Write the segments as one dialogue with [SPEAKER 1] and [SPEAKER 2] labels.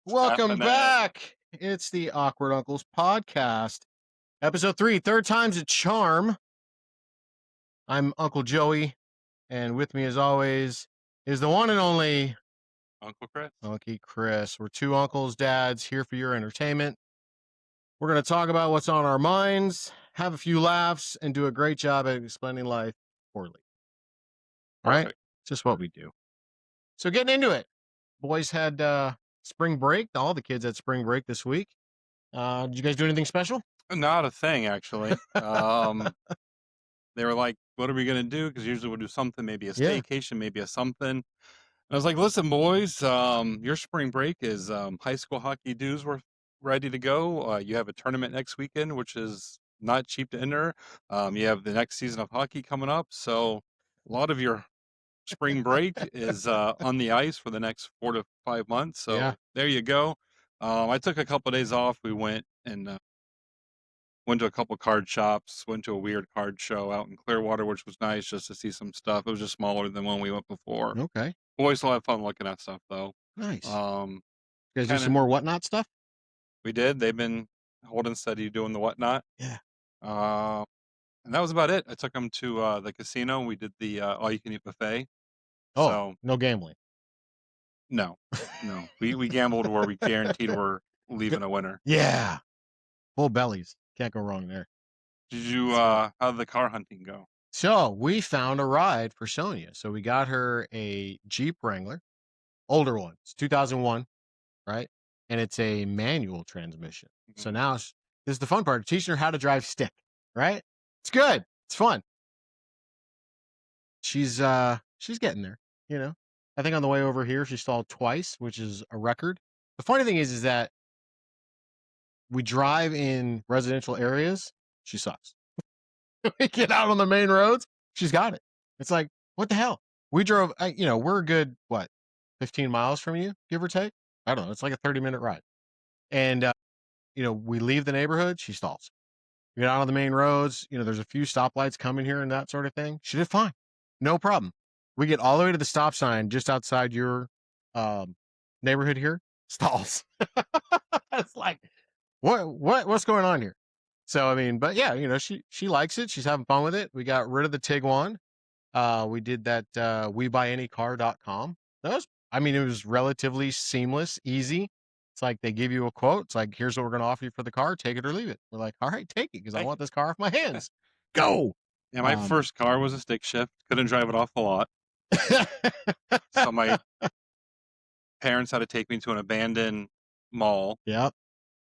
[SPEAKER 1] Welcome
[SPEAKER 2] Happening.
[SPEAKER 1] back. It's the Awkward Uncles podcast, episode 3, third time's a charm. I'm Uncle Joey, and with me, as always, is the one and only
[SPEAKER 2] Uncle Chris.
[SPEAKER 1] Unky Chris. We're two uncles, dads, here for your entertainment. We're going to talk about what's on our minds, have a few laughs, and do a great job at explaining life poorly. All right?
[SPEAKER 2] Perfect.
[SPEAKER 1] Just what we do. So, getting into it. Boys had spring break. All the kids had spring break this week. Did you guys do anything special?
[SPEAKER 2] Not a thing, actually. They were like, "What are we gonna do?" Because usually we'll do something, maybe a
[SPEAKER 1] Yeah.
[SPEAKER 2] staycation, maybe a something. And I was like, "Listen, boys, your spring break is high school hockey dues. We're ready to go. You have a tournament next weekend, which is not cheap to enter. You have the next season of hockey coming up, so a lot of your spring break is on the ice for the next 4 to 5 months.
[SPEAKER 1] Yeah.
[SPEAKER 2] So there you go. I took a couple of days off. We went and went to a couple card shops, went to a weird card show out in Clearwater, which was nice just to see some stuff. It was just smaller than when we went before.
[SPEAKER 1] Okay.
[SPEAKER 2] Boys will have fun looking at stuff though.
[SPEAKER 1] Nice.
[SPEAKER 2] Um,
[SPEAKER 1] You guys do
[SPEAKER 2] kind
[SPEAKER 1] some
[SPEAKER 2] of
[SPEAKER 1] more whatnot stuff?
[SPEAKER 2] we did. They've been holding steady doing the whatnot.
[SPEAKER 1] Yeah.
[SPEAKER 2] Uh, and that was about it. I took them to the casino. We did the all you can eat buffet.
[SPEAKER 1] Oh,
[SPEAKER 2] So
[SPEAKER 1] no gambling.
[SPEAKER 2] no, no, we gambled where we guaranteed we're leaving a winner.
[SPEAKER 1] Yeah. Full bellies. Can't go wrong there.
[SPEAKER 2] Did you
[SPEAKER 1] So,
[SPEAKER 2] how did the car hunting go?
[SPEAKER 1] so we found a ride for Sonia. So we got her a Jeep Wrangler, older one. It's 2001, right? And it's a manual transmission. So
[SPEAKER 2] Mhm.
[SPEAKER 1] now this is the fun part, teaching her how to drive stick, right? It's good. It's fun. She's getting there, you know. I think on the way over here she stalled twice, which is a record. The funny thing is that we drive in residential areas, she sucks. We get out on the main roads, she's got it. It's like, what the hell? We drove, we're a good, what, 15 miles from you, give or take? I don't know. It's like a 30-minute ride. And, we leave the neighborhood, she stalls. We get out on the main roads, there's a few stoplights coming here and that sort of thing. She did fine. No problem. We get all the way to the stop sign just outside your um, neighborhood here, stalls. It's like, what's going on here? So I mean, but yeah, she likes it. She's having fun with it. We got rid of the Tiguan. We did that webuyanycar.com. That was, I mean, it was relatively seamless, easy. It's like they give you a quote. It's like, here's what we're going to offer you for the car. Take it or leave it. We're like, all right, take it because I
[SPEAKER 2] Hey,
[SPEAKER 1] want this car off my hands. Go.
[SPEAKER 2] yeah, my
[SPEAKER 1] Um,
[SPEAKER 2] first car was a stick shift. Couldn't drive it off the lot, so my parents had to take me to an abandoned mall,
[SPEAKER 1] yep,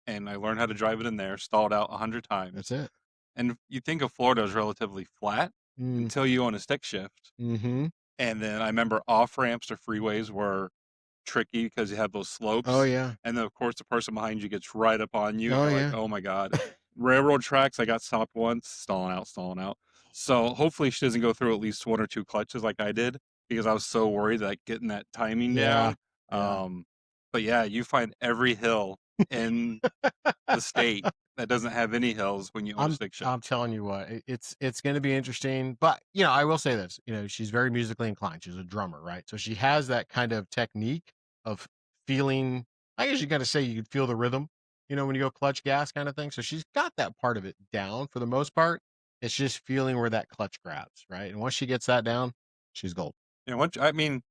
[SPEAKER 2] and I learned how to drive it in there. Stalled out 100 times,
[SPEAKER 1] that's it.
[SPEAKER 2] and you think of Florida as relatively flat
[SPEAKER 1] Mm,
[SPEAKER 2] until you own a stick shift.
[SPEAKER 1] mm-hmm.
[SPEAKER 2] And then I remember off ramps to freeways were tricky because you have those
[SPEAKER 1] Oh
[SPEAKER 2] slopes,
[SPEAKER 1] yeah.
[SPEAKER 2] and then of course the person behind you gets right up on you, and
[SPEAKER 1] Oh
[SPEAKER 2] you're like,
[SPEAKER 1] yeah.
[SPEAKER 2] "Oh my god!" Railroad tracks, I got stopped once, stalling out, stalling out. So hopefully she doesn't go through at least one or two clutches like I did because I was so worried that getting that timing
[SPEAKER 1] Yeah.
[SPEAKER 2] down.
[SPEAKER 1] Yeah.
[SPEAKER 2] Um, but yeah, you find every hill in the state that doesn't have any hills when you own a
[SPEAKER 1] I'm
[SPEAKER 2] stick shift.
[SPEAKER 1] I'm telling you what, it's going to be interesting. But I will say this. She's very musically inclined. She's a drummer, right? So she has that kind of technique of feeling. I guess you got to say you could feel the rhythm. When you go clutch gas kind of thing. So she's got that part of it down for the most part. It's just feeling where that clutch grabs, right? And once she gets that down, she's gold.
[SPEAKER 2] I mean,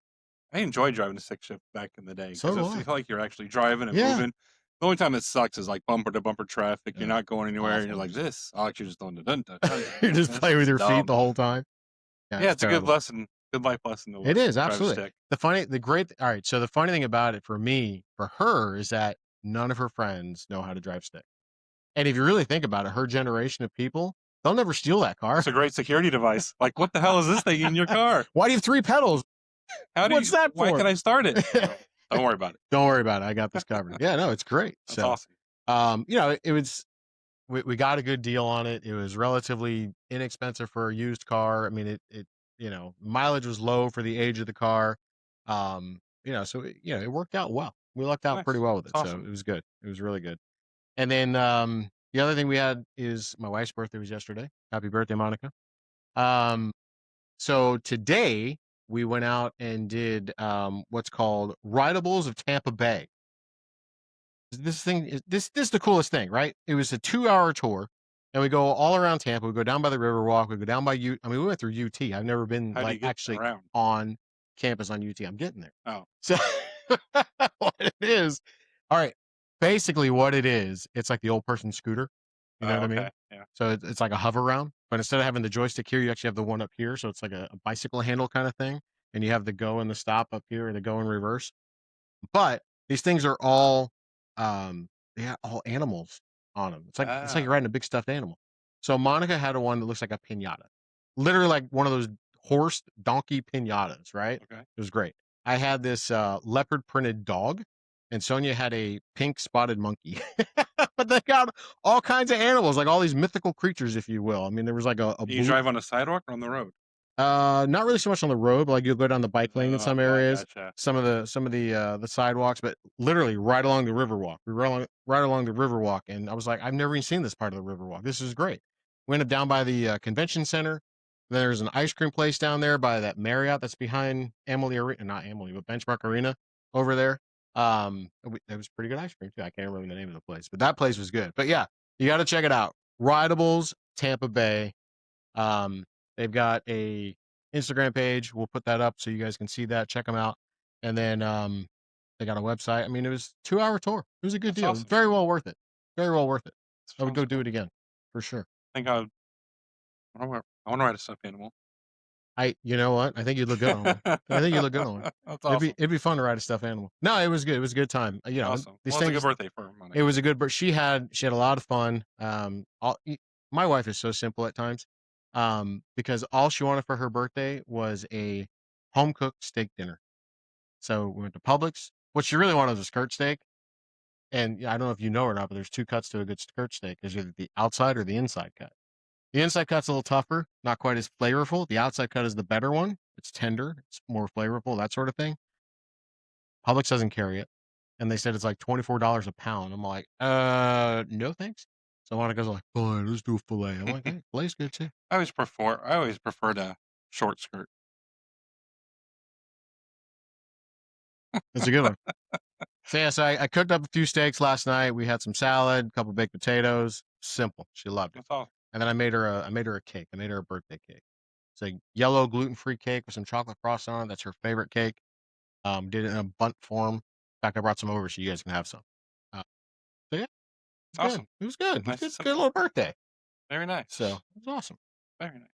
[SPEAKER 2] I enjoyed driving a stick shift back in the day
[SPEAKER 1] So
[SPEAKER 2] because
[SPEAKER 1] do
[SPEAKER 2] you
[SPEAKER 1] I.
[SPEAKER 2] feel like you're actually driving and
[SPEAKER 1] Yeah.
[SPEAKER 2] moving. The only time it sucks is like bumper to bumper traffic. You're
[SPEAKER 1] Yeah.
[SPEAKER 2] not going anywhere, and you're
[SPEAKER 1] Awful.
[SPEAKER 2] like, "This." Oh, you're just doing the dun dun dun dun
[SPEAKER 1] You
[SPEAKER 2] dun.
[SPEAKER 1] just
[SPEAKER 2] This
[SPEAKER 1] play with
[SPEAKER 2] is
[SPEAKER 1] your feet the
[SPEAKER 2] dumb.
[SPEAKER 1] whole time. Yeah,
[SPEAKER 2] Yeah,
[SPEAKER 1] it's
[SPEAKER 2] it's a good
[SPEAKER 1] terrible.
[SPEAKER 2] lesson, good life lesson to
[SPEAKER 1] It is,
[SPEAKER 2] drive
[SPEAKER 1] absolutely.
[SPEAKER 2] stick.
[SPEAKER 1] All right, so the funny thing about it for her, is that none of her friends know how to drive stick. And if you really think about it, her generation of people, they'll never steal that car.
[SPEAKER 2] It's a great security device. Like, what the hell is this thing in your car?
[SPEAKER 1] Why do you have 3 pedals?
[SPEAKER 2] How do
[SPEAKER 1] What's
[SPEAKER 2] you?
[SPEAKER 1] that
[SPEAKER 2] Why
[SPEAKER 1] for?
[SPEAKER 2] can I start it? Oh, don't worry about it.
[SPEAKER 1] Don't worry about it. I got this covered. Yeah, no, it's great.
[SPEAKER 2] That's
[SPEAKER 1] So,
[SPEAKER 2] awesome.
[SPEAKER 1] it was we got a good deal on it. It was relatively inexpensive for a used car. I mean, mileage was low for the age of the car. So it worked out well. We lucked out pretty
[SPEAKER 2] Nice.
[SPEAKER 1] well with
[SPEAKER 2] It's
[SPEAKER 1] it. So
[SPEAKER 2] awesome.
[SPEAKER 1] it was good. It was really good. And then the other thing we had is my wife's birthday was yesterday. Happy birthday, Monica. Um, so today we went out and did what's called Rideables of Tampa Bay. This thing is this is the coolest thing, right? It was a 2-hour tour, and we go all around Tampa. We go down by the Riverwalk. We go down by U. I mean, we went through UT. I've never been
[SPEAKER 2] How do
[SPEAKER 1] like
[SPEAKER 2] you get
[SPEAKER 1] actually
[SPEAKER 2] around?
[SPEAKER 1] on campus on UT. I'm getting there.
[SPEAKER 2] Oh,
[SPEAKER 1] So what it is, all right. Basically, what it is, it's like the old person scooter. You know what I
[SPEAKER 2] okay,
[SPEAKER 1] mean?
[SPEAKER 2] yeah.
[SPEAKER 1] So it's like a hover round, but instead of having the joystick here, you actually have the one up here. So it's like a bicycle handle kind of thing, and you have the go and the stop up here, and the go and reverse. But these things are all, they got all animals on them. It's like you're
[SPEAKER 2] Ah,
[SPEAKER 1] riding a big stuffed animal. So Monica had a one that looks like a pinata, literally like one of those horse donkey pinatas, right?
[SPEAKER 2] okay.
[SPEAKER 1] It was great. I had this leopard printed dog, and Sonia had a pink spotted monkey. But they got all kinds of animals, like all these mythical creatures, if you will. I mean, there was like a
[SPEAKER 2] You
[SPEAKER 1] blue,
[SPEAKER 2] drive on a sidewalk or on the road?
[SPEAKER 1] not really so much on the road, but like you'll go down the bike lane in some
[SPEAKER 2] Oh, I
[SPEAKER 1] areas,
[SPEAKER 2] gotcha.
[SPEAKER 1] some of the sidewalks, but literally right along the Riverwalk. We were right along the Riverwalk, and I was like, I've never even seen this part of the Riverwalk. This is great. We ended up down by the convention center. There's an ice cream place down there by that Marriott that's behind Emily Arena, not Emily, but Benchmark Arena over there. It was pretty good ice cream too. I can't remember the name of the place, but that place was good. But yeah, you got to check it out. Rideables, Tampa Bay. Um, they've got a Instagram page. We'll put that up so you guys can see that. Check them out. And then they got a website. I mean, it was 2-hour tour. It was a good
[SPEAKER 2] That's
[SPEAKER 1] deal.
[SPEAKER 2] awesome.
[SPEAKER 1] Very well worth it. Very well worth it. I would
[SPEAKER 2] Sounds
[SPEAKER 1] go do
[SPEAKER 2] cool.
[SPEAKER 1] it again for sure.
[SPEAKER 2] I think I wanna ride a stuffed animal.
[SPEAKER 1] You know what? I think you'd look good on one. I think you look good on one.
[SPEAKER 2] That's
[SPEAKER 1] It'd be
[SPEAKER 2] awesome.
[SPEAKER 1] it'd be fun to ride a stuffed animal. No, it was good. It was a good time.
[SPEAKER 2] Awesome.
[SPEAKER 1] These
[SPEAKER 2] Well, it's a good
[SPEAKER 1] things.
[SPEAKER 2] birthday for
[SPEAKER 1] It
[SPEAKER 2] Monica.
[SPEAKER 1] was a good. But she had a lot of fun. My wife is so simple at times, because all she wanted for her birthday was a home cooked steak dinner. So we went to Publix. What she really wanted was a skirt steak. And yeah, I don't know if you know or not, but there's two cuts to a good skirt steak. There's either the outside or the inside cut. The inside cut's a little tougher, not quite as flavorful. The outside cut is the better one. It's tender, it's more flavorful, that sort of thing. Publix doesn't carry it. And they said it's like $24 a pound. I'm like, no thanks. So Monica's like, fine, let's do a filet. I'm like, hey, filet's good too.
[SPEAKER 2] I always preferred a short skirt.
[SPEAKER 1] It's a good one. So yeah, I cooked up a few steaks last night. We had some salad, a couple baked potatoes. Simple. She loved it.
[SPEAKER 2] That's all.
[SPEAKER 1] And then I made her a cake. I made her a birthday cake. It's a yellow gluten-free cake with some chocolate frosting on it. That's her favorite cake. Did it in a bunt form. In fact, I brought some over so you guys can have some. Uh, so yeah, it's
[SPEAKER 2] It's
[SPEAKER 1] good.
[SPEAKER 2] awesome.
[SPEAKER 1] It was good. It was
[SPEAKER 2] Nice
[SPEAKER 1] good.
[SPEAKER 2] and
[SPEAKER 1] Good
[SPEAKER 2] simple.
[SPEAKER 1] little birthday.
[SPEAKER 2] Very
[SPEAKER 1] So
[SPEAKER 2] nice.
[SPEAKER 1] it was awesome.
[SPEAKER 2] Very nice.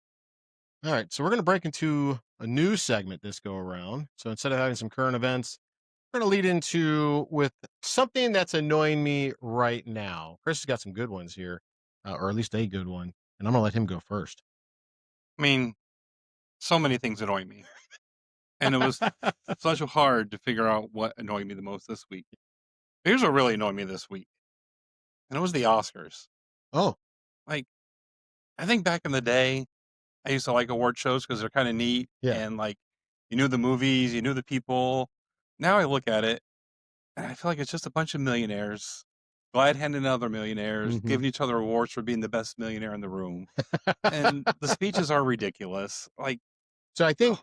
[SPEAKER 1] All right, so we're gonna break into a news segment this go around. So instead of having some current events, we're gonna lead into with something that's annoying me right now. Chris has got some good ones here, or at least a good one, and I'm gonna let him go first.
[SPEAKER 2] I mean, so many things annoy me. And it was such hard to figure out what annoyed me the most this week. Here's what really annoyed me this week. And it was the Oscars.
[SPEAKER 1] Oh,
[SPEAKER 2] Like, I think back in the day, I used to like award shows because they're kind of neat
[SPEAKER 1] yeah.
[SPEAKER 2] and like you knew the movies, you knew the people. Now I look at it and I feel like it's just a bunch of millionaires, glad handing other millionaires,
[SPEAKER 1] Hmm.
[SPEAKER 2] giving each other awards for being the best millionaire in the room. And the speeches are ridiculous. Like,
[SPEAKER 1] So I think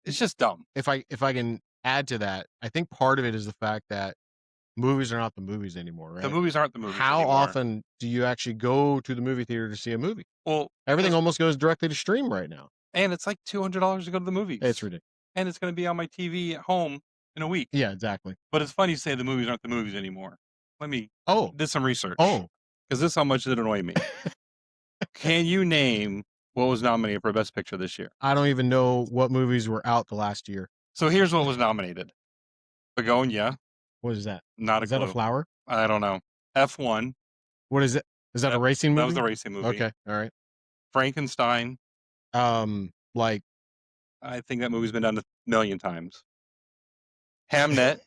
[SPEAKER 2] it's just dumb.
[SPEAKER 1] if I can add to that, I think part of it is the fact that movies are not the movies anymore,
[SPEAKER 2] The
[SPEAKER 1] right?
[SPEAKER 2] movies aren't the movies
[SPEAKER 1] How
[SPEAKER 2] anymore.
[SPEAKER 1] often do you actually go to the movie theater to see a movie?
[SPEAKER 2] Well,
[SPEAKER 1] Everything
[SPEAKER 2] it's,
[SPEAKER 1] almost goes directly to stream right now.
[SPEAKER 2] and it's like $200 to go to the
[SPEAKER 1] It's
[SPEAKER 2] movies.
[SPEAKER 1] ridiculous.
[SPEAKER 2] And it's going to be on my TV at home in a week.
[SPEAKER 1] Yeah, exactly.
[SPEAKER 2] But it's funny you say the movies aren't the movies anymore. Let me
[SPEAKER 1] Oh,
[SPEAKER 2] did some research
[SPEAKER 1] oh,
[SPEAKER 2] because this is how much it annoyed me. Can you name what was nominated for Best Picture this year?
[SPEAKER 1] I don't even know what movies were out the last year.
[SPEAKER 2] So here's what was nominated: Begonia,
[SPEAKER 1] What is that?
[SPEAKER 2] not a
[SPEAKER 1] Is that a
[SPEAKER 2] clue.
[SPEAKER 1] flower?
[SPEAKER 2] I don't know. F1,
[SPEAKER 1] What is it? Is that a racing
[SPEAKER 2] that was
[SPEAKER 1] movie?
[SPEAKER 2] the racing movie.
[SPEAKER 1] Okay, all right.
[SPEAKER 2] Frankenstein,
[SPEAKER 1] Like,
[SPEAKER 2] I think that movie's been done a million times. Hamnet,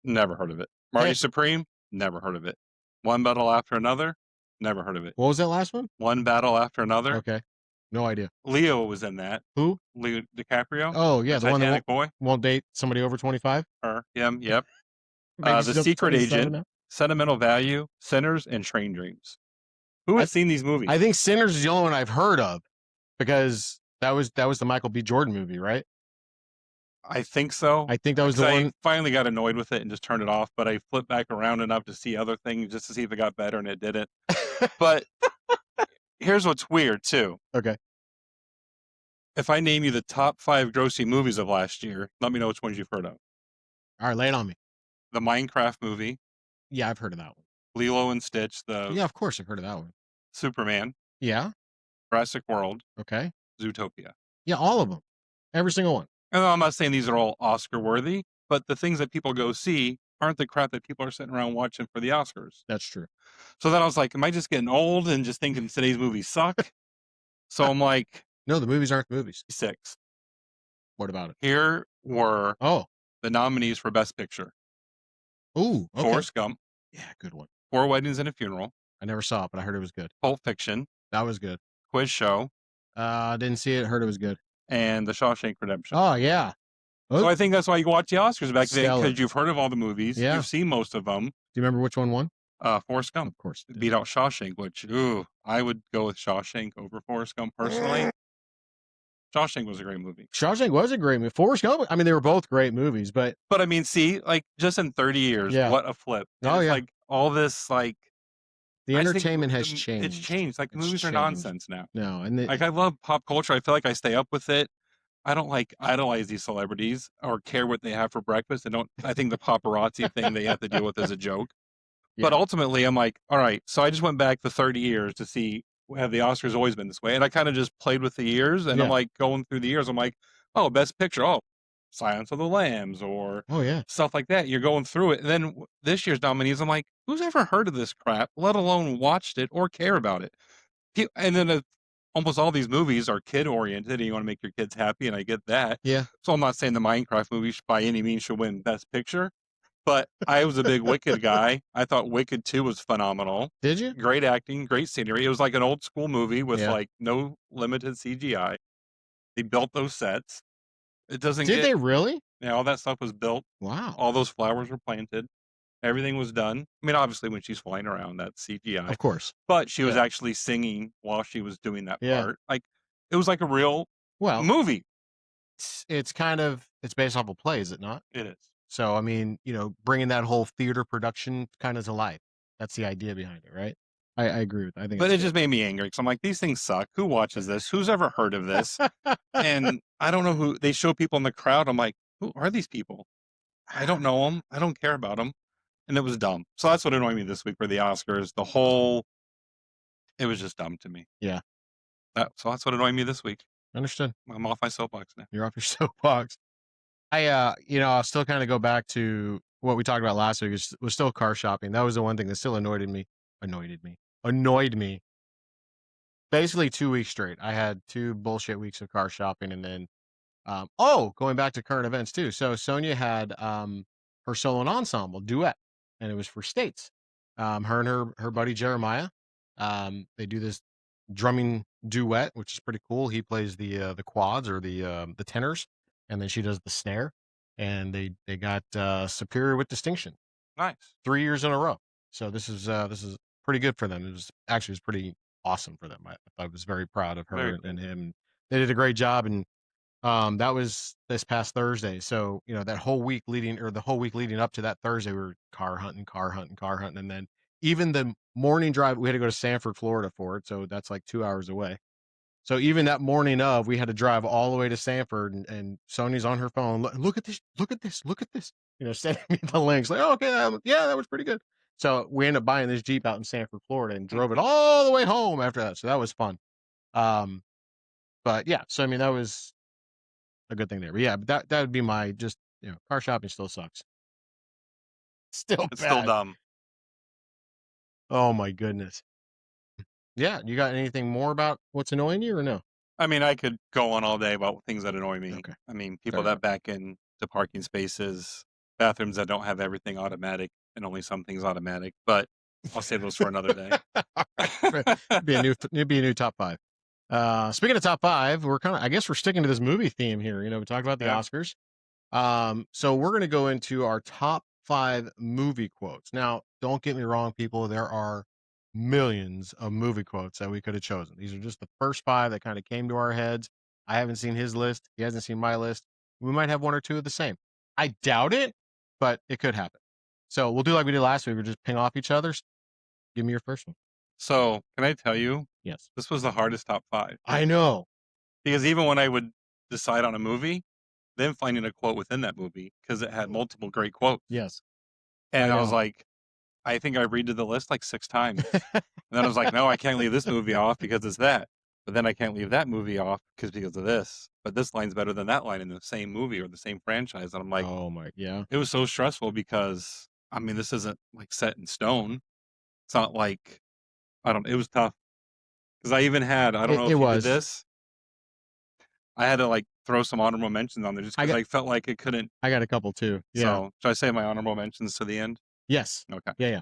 [SPEAKER 2] never heard of it. Marty
[SPEAKER 1] Hey,
[SPEAKER 2] Supreme, never heard of it. One Battle After Another, never heard of it.
[SPEAKER 1] what was that last one?
[SPEAKER 2] One Battle After Another.
[SPEAKER 1] Okay, no idea.
[SPEAKER 2] Leo was in that.
[SPEAKER 1] Who?
[SPEAKER 2] Leo DiCaprio,
[SPEAKER 1] Oh,
[SPEAKER 2] the
[SPEAKER 1] yeah, the one that
[SPEAKER 2] Titanic boy.
[SPEAKER 1] won't date somebody over 25.
[SPEAKER 2] Her, him, yep.
[SPEAKER 1] Maybe
[SPEAKER 2] The
[SPEAKER 1] she's up to
[SPEAKER 2] Secret
[SPEAKER 1] 27
[SPEAKER 2] Agent,
[SPEAKER 1] now.
[SPEAKER 2] Sentimental Value, Sinners, and Train Dreams. Who
[SPEAKER 1] I
[SPEAKER 2] has seen these movies?
[SPEAKER 1] I think Sinners is the only one I've heard of because that was the Michael B. Jordan movie, right?
[SPEAKER 2] I think so.
[SPEAKER 1] I think that was
[SPEAKER 2] Because
[SPEAKER 1] the
[SPEAKER 2] I
[SPEAKER 1] one.
[SPEAKER 2] finally got annoyed with it and just turned it off. But I flipped back around enough to see other things just to see if it got better, and it didn't. But here's what's weird too.
[SPEAKER 1] Okay.
[SPEAKER 2] If I name you the top 5 grossing movies of last year, let me know which ones you've heard of.
[SPEAKER 1] All right, lay it on me.
[SPEAKER 2] The Minecraft movie,
[SPEAKER 1] Yeah, I've heard of that one.
[SPEAKER 2] Lilo and Stitch, the
[SPEAKER 1] Yeah, of course I've heard of that one.
[SPEAKER 2] Superman,
[SPEAKER 1] Yeah.
[SPEAKER 2] Jurassic World,
[SPEAKER 1] Okay.
[SPEAKER 2] Zootopia.
[SPEAKER 1] Yeah, all of them. Every single one.
[SPEAKER 2] And I'm not saying these are all Oscar worthy, but the things that people go see aren't the crap that people are sitting around watching for the Oscars.
[SPEAKER 1] That's true.
[SPEAKER 2] So then I was like, am I just getting old and just thinking today's movies suck? So I'm like,
[SPEAKER 1] No, the movies aren't the movies.
[SPEAKER 2] 6.
[SPEAKER 1] What about it?
[SPEAKER 2] Here were
[SPEAKER 1] Oh.
[SPEAKER 2] the nominees for Best Picture:
[SPEAKER 1] Ooh, okay.
[SPEAKER 2] Forrest Gump,
[SPEAKER 1] Yeah, good one.
[SPEAKER 2] Four Weddings and a Funeral,
[SPEAKER 1] I never saw it, but I heard it was good.
[SPEAKER 2] Pulp Fiction,
[SPEAKER 1] That was good.
[SPEAKER 2] Quiz Show,
[SPEAKER 1] Didn't see it, heard it was good.
[SPEAKER 2] and The Shawshank Redemption.
[SPEAKER 1] Oh, yeah.
[SPEAKER 2] So
[SPEAKER 1] Oh,
[SPEAKER 2] I think that's why you watch the Oscars back then,
[SPEAKER 1] stellar.
[SPEAKER 2] because you've heard of all the movies,
[SPEAKER 1] Yeah.
[SPEAKER 2] you've seen most of them.
[SPEAKER 1] Do you remember which one won?
[SPEAKER 2] Forrest Gump
[SPEAKER 1] Of course it did.
[SPEAKER 2] beat out Shawshank, which, ooh, I would go with Shawshank over Forrest Gump personally. Shawshank was a great movie.
[SPEAKER 1] Shawshank was a great movie. Forrest Gump, I mean, they were both great movies, but
[SPEAKER 2] But I mean, see, like just in 30 years,
[SPEAKER 1] yeah.
[SPEAKER 2] what a flip. And
[SPEAKER 1] Oh,
[SPEAKER 2] it's
[SPEAKER 1] yeah.
[SPEAKER 2] like all this, like,
[SPEAKER 1] The
[SPEAKER 2] I just think
[SPEAKER 1] entertainment has
[SPEAKER 2] it's
[SPEAKER 1] changed.
[SPEAKER 2] changed. Like,
[SPEAKER 1] It's
[SPEAKER 2] movies are
[SPEAKER 1] changed.
[SPEAKER 2] nonsense now.
[SPEAKER 1] No, and
[SPEAKER 2] Like, I love pop culture. I feel like I stay up with it. I don't like idolize these celebrities or care what they have for breakfast. I think the paparazzi thing they have to deal with is a joke. But
[SPEAKER 1] yeah.
[SPEAKER 2] ultimately, I'm like, all right. So I just went back the 30 years to see, have the Oscars always been this way? And I kind of just played with the years, and I'm
[SPEAKER 1] Yeah.
[SPEAKER 2] like going through the years. I'm like, oh, Best Picture, oh, Silence of the Lambs, or
[SPEAKER 1] Oh, yeah.
[SPEAKER 2] stuff like that. You're going through it, and then this year's nominees, I'm like, who's ever heard of this crap, let alone watched it or care about it? And then almost all these movies are kid oriented, and you want to make your kids happy, and I get that.
[SPEAKER 1] Yeah.
[SPEAKER 2] So I'm not saying the Minecraft movie by any means should win Best Picture, but I was a big Wicked guy. I thought Wicked 2 was phenomenal.
[SPEAKER 1] Did you?
[SPEAKER 2] Great acting, great scenery. It was like an old school movie with
[SPEAKER 1] Yeah.
[SPEAKER 2] like no limited CGI. They built those sets. It doesn't
[SPEAKER 1] Did
[SPEAKER 2] get,
[SPEAKER 1] they really?
[SPEAKER 2] yeah, all that stuff was built.
[SPEAKER 1] Wow.
[SPEAKER 2] All those flowers were planted. Everything was done. I mean, obviously, when she's flying around, that's CGI,
[SPEAKER 1] Of course.
[SPEAKER 2] but she was
[SPEAKER 1] Yeah.
[SPEAKER 2] actually singing while she was doing that
[SPEAKER 1] Yeah.
[SPEAKER 2] part. Like, it was like a real
[SPEAKER 1] Well,
[SPEAKER 2] movie.
[SPEAKER 1] it's kind of it's based off a play, is it not?
[SPEAKER 2] It is.
[SPEAKER 1] So, I mean, bringing that whole theater production kind of to life. That's the idea behind it, right? I agree with that. I think
[SPEAKER 2] But
[SPEAKER 1] it's
[SPEAKER 2] it just made me angry because I'm like, these things suck. Who watches this? Who's ever heard of this? And I don't know who they show people in the crowd. I'm like, who are these people? I don't know them. I don't care about them. And it was dumb. So that's what annoyed me this week for the Oscars. It was just dumb to me.
[SPEAKER 1] Yeah.
[SPEAKER 2] So that's what annoyed me this week.
[SPEAKER 1] Understood.
[SPEAKER 2] I'm off my soapbox now.
[SPEAKER 1] You're off your soapbox. I'll still kind of go back to what we talked about last week, was still car shopping. That was the one thing that still annoyed me. Basically 2 weeks straight. I had 2 bullshit weeks of car shopping, and then, going back to current events too. So Sonia had her solo and ensemble duet, and it was for states. Her and her buddy Jeremiah, they do this drumming duet, which is pretty cool. He plays the quads or the tenors, and then she does the snare, and they got superior with distinction
[SPEAKER 2] Nice.
[SPEAKER 1] 3 years in a row. So this is pretty good for them. It was pretty awesome for them. I was very proud of
[SPEAKER 2] Very
[SPEAKER 1] her
[SPEAKER 2] cool.
[SPEAKER 1] and him. They did a great job, and that was this past Thursday. So that the whole week leading up to that Thursday, we were car hunting, and then even the morning drive, we had to go to Sanford, Florida for it. So that's like 2 hours away. So even that morning of, we had to drive all the way to Sanford, and Sony's on her phone. Look at this, look at this, look at this. Sending me the links. Like, oh, okay, yeah, that was pretty good. So we ended up buying this Jeep out in Sanford, Florida, and drove it all the way home after that. So that was fun. But yeah, so I mean, that was a good thing there. But yeah, that would be my just car shopping still sucks. Still
[SPEAKER 2] It's still
[SPEAKER 1] bad.
[SPEAKER 2] dumb.
[SPEAKER 1] Oh my goodness. Yeah, you got anything more about what's annoying you or no?
[SPEAKER 2] I mean, I could go on all day about things that annoy me.
[SPEAKER 1] Okay.
[SPEAKER 2] I mean, people
[SPEAKER 1] Fair
[SPEAKER 2] that
[SPEAKER 1] enough.
[SPEAKER 2] back into parking spaces, bathrooms that don't have everything automatic and only some things automatic, but I'll save those for another day.
[SPEAKER 1] All right. It'd be a new top five. Speaking of top five, I guess we're sticking to this movie theme here. We talked about the
[SPEAKER 2] Yeah.
[SPEAKER 1] Oscars. So we're going to go into our top five movie quotes. Now, don't get me wrong, people. There are millions of movie quotes that we could have chosen. These are just the first five that kind of came to our heads. I haven't seen his list. He hasn't seen my list. we might have one or two of the same. I doubt it, but it could happen. So we'll do like we did last week. We'll just ping off each other. Give me your first one.
[SPEAKER 2] So, can I tell you,
[SPEAKER 1] Yes.
[SPEAKER 2] this was the hardest top 5.
[SPEAKER 1] I know.
[SPEAKER 2] Because even when I would decide on a movie, then finding a quote within that movie, because it had multiple great quotes.
[SPEAKER 1] Yes.
[SPEAKER 2] And
[SPEAKER 1] I
[SPEAKER 2] I was
[SPEAKER 1] know.
[SPEAKER 2] like, I think I redid the list like 6 times. And then I was like, no, I can't leave this movie off because it's that. But then I can't leave that movie off because of this. But this line's better than that line in the same movie or the same franchise. And I'm like,
[SPEAKER 1] Oh my, yeah.
[SPEAKER 2] it was so stressful because, I mean, this isn't like set in stone. It's not like, it was tough. Because I even had, I don't know
[SPEAKER 1] It
[SPEAKER 2] if you did
[SPEAKER 1] was.
[SPEAKER 2] this. I had to like throw some honorable mentions on there just because I felt like it couldn't.
[SPEAKER 1] I got a couple too. Yeah.
[SPEAKER 2] So should I say my honorable mentions to the end?
[SPEAKER 1] Yes.
[SPEAKER 2] Okay.
[SPEAKER 1] Yeah.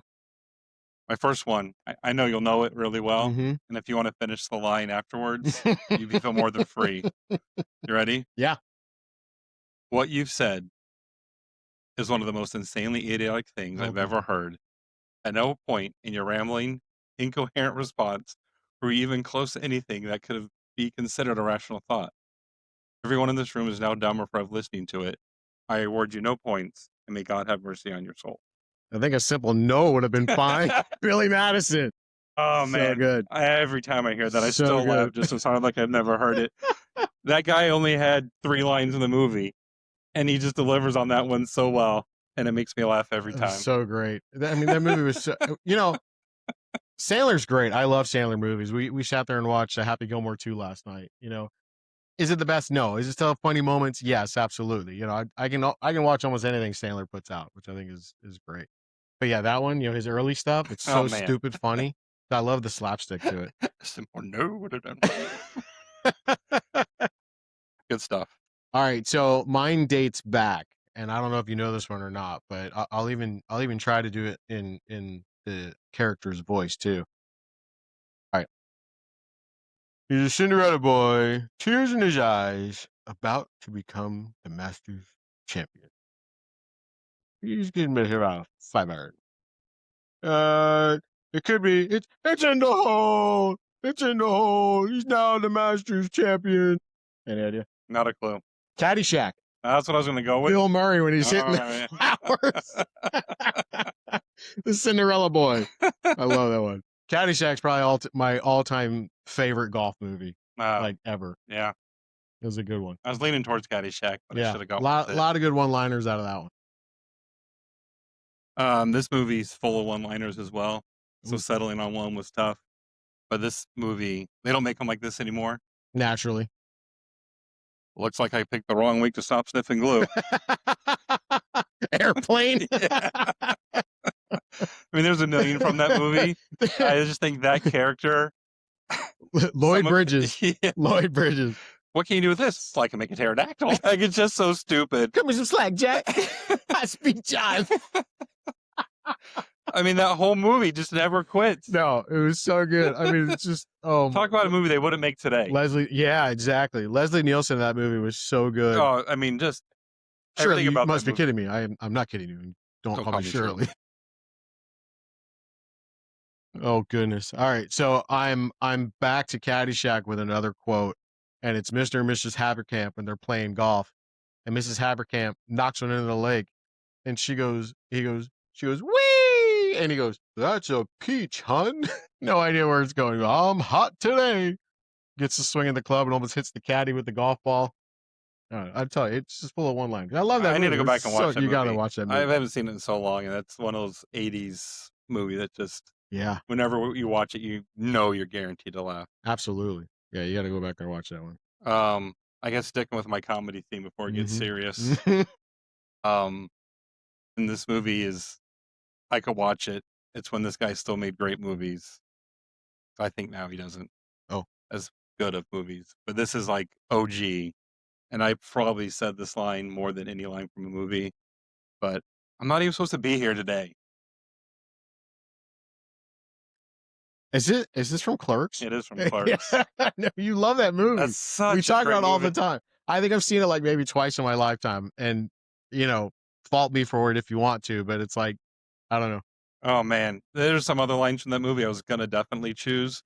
[SPEAKER 2] My first one, I know you'll know it really well.
[SPEAKER 1] Mm-hmm.
[SPEAKER 2] And if you want to finish the line afterwards, you feel more than free. You ready?
[SPEAKER 1] Yeah.
[SPEAKER 2] What you've said is one of the most insanely idiotic things I've ever heard. At no point in your rambling, incoherent response were you even close to anything that could be considered a rational thought. Everyone in this room is now dumb or forever listening to it. I award you no points, and may God have mercy on your soul.
[SPEAKER 1] I think a simple no would have been fine. Billy Madison.
[SPEAKER 2] Oh,
[SPEAKER 1] So
[SPEAKER 2] man.
[SPEAKER 1] good.
[SPEAKER 2] Every time I hear that, I
[SPEAKER 1] So
[SPEAKER 2] still
[SPEAKER 1] good.
[SPEAKER 2] laugh just as hard like I've never heard it. That guy only had 3 lines in the movie, and he just delivers on that one so well, and it makes me laugh every time.
[SPEAKER 1] So great. I mean, that movie was so, Sandler's great. I love Sandler movies. We sat there and watched Happy Gilmore 2 last night. Is it the best? No. Is it still have funny moments? Yes, absolutely. I can watch almost anything Sandler puts out, which I think is great. But yeah, that one, his early stuff, it's so stupid funny. I love the slapstick to it.
[SPEAKER 2] Simple no. Good stuff.
[SPEAKER 1] All right, so mine dates back, and I don't know if you know this one or not, but I'll even try to do it in the character's voice too. All right. He's a Cinderella boy, tears in his eyes, about to become the Masters champion. He's getting me here about 500. It could be. It's in the hole. It's in the hole. He's now the Masters champion. Any idea?
[SPEAKER 2] Not a clue.
[SPEAKER 1] Caddyshack.
[SPEAKER 2] That's what I was going to go with.
[SPEAKER 1] Bill Murray when he's hitting the flowers. The Cinderella boy. I love that one. Caddyshack's probably my all-time favorite golf movie, like ever.
[SPEAKER 2] Yeah.
[SPEAKER 1] It was a good one.
[SPEAKER 2] I was leaning towards Caddyshack, but I should have gone with it.
[SPEAKER 1] A lot of good one-liners out of that
[SPEAKER 2] one. This movie's full of one-liners as well, so settling on one was tough. But this movie, they don't make them like this anymore.
[SPEAKER 1] Naturally.
[SPEAKER 2] Looks like I picked the wrong week to stop sniffing glue.
[SPEAKER 1] Airplane.
[SPEAKER 2] I mean, there's a million from that movie. I just think that character,
[SPEAKER 1] Lloyd Bridges. Yeah. Lloyd Bridges.
[SPEAKER 2] What can you do with this? I can make a pterodactyl. Like, it's just so stupid.
[SPEAKER 1] Cut me some slack, Jack. I speak jive.
[SPEAKER 2] I mean, that whole movie just never quits.
[SPEAKER 1] No, it was so good. I mean, it's just
[SPEAKER 2] talk about a movie they wouldn't make today.
[SPEAKER 1] Yeah, exactly. Leslie Nielsen in that movie was so good.
[SPEAKER 2] Oh, I mean, just
[SPEAKER 1] Shirley, you must be kidding me. I'm not kidding you. Don't call me Shirley. Oh goodness. All right, so I'm back to Caddyshack with another quote, and it's Mr. and Mrs. Haverkamp, and they're playing golf, and Mrs. Haverkamp knocks one into the lake, and she goes, wee, and he goes, that's a peach, hun. No idea where it's going. I'm hot today. Gets to swing in the club and almost hits the caddy with the golf ball. I tell you, it's just full of one line. I love that.
[SPEAKER 2] I need to go back and watch that.
[SPEAKER 1] You got to watch that movie.
[SPEAKER 2] I haven't seen it in so long, and that's one of those '80s movies that just whenever you watch it, you know you're guaranteed to laugh.
[SPEAKER 1] Absolutely, yeah. You got to go back and watch that one.
[SPEAKER 2] I guess sticking with my comedy theme before it gets serious. And this movie is, I could watch it. It's when this guy still made great movies. I think now he doesn't. As good of movies, but this is like OG. And I probably said this line more than any line from a movie, but I'm not even supposed to be here today.
[SPEAKER 1] Is this from Clerks?
[SPEAKER 2] It is from Clerks.
[SPEAKER 1] No, you love that movie.
[SPEAKER 2] That's such
[SPEAKER 1] we talk about it all
[SPEAKER 2] movie.
[SPEAKER 1] the time. I think I've seen it like maybe twice in my lifetime, and fault me for it if you want to, but it's like, I don't know.
[SPEAKER 2] Oh man, there's some other lines from that movie I was gonna definitely choose.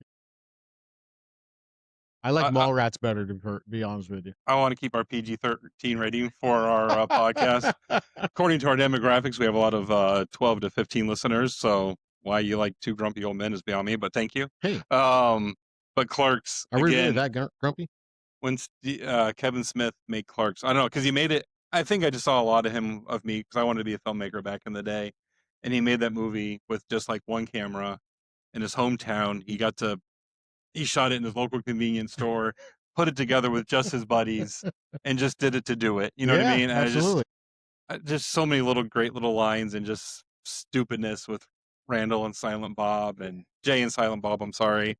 [SPEAKER 1] I like
[SPEAKER 2] I
[SPEAKER 1] Mallrats better, to be honest with you.
[SPEAKER 2] I want to keep our PG-13 rating for our podcast. According to our demographics, we have a lot of 12 to 15 listeners. So why you like two grumpy old men is beyond me, but thank you.
[SPEAKER 1] Hey,
[SPEAKER 2] Um, but Clerks
[SPEAKER 1] are we really
[SPEAKER 2] again.
[SPEAKER 1] that grumpy?
[SPEAKER 2] When Kevin Smith made Clerks, I don't know because he made it. I think I just saw a lot of me because I wanted to be a filmmaker back in the day, and he made that movie with just like one camera in his hometown. He shot it in his local convenience store, put it together with just his buddies, and just did it to do it. You know what I
[SPEAKER 1] Yeah,
[SPEAKER 2] mean? And
[SPEAKER 1] absolutely.
[SPEAKER 2] just so many little great little lines and just stupidness with Randall and Silent Bob and Jay and Silent Bob. I'm sorry,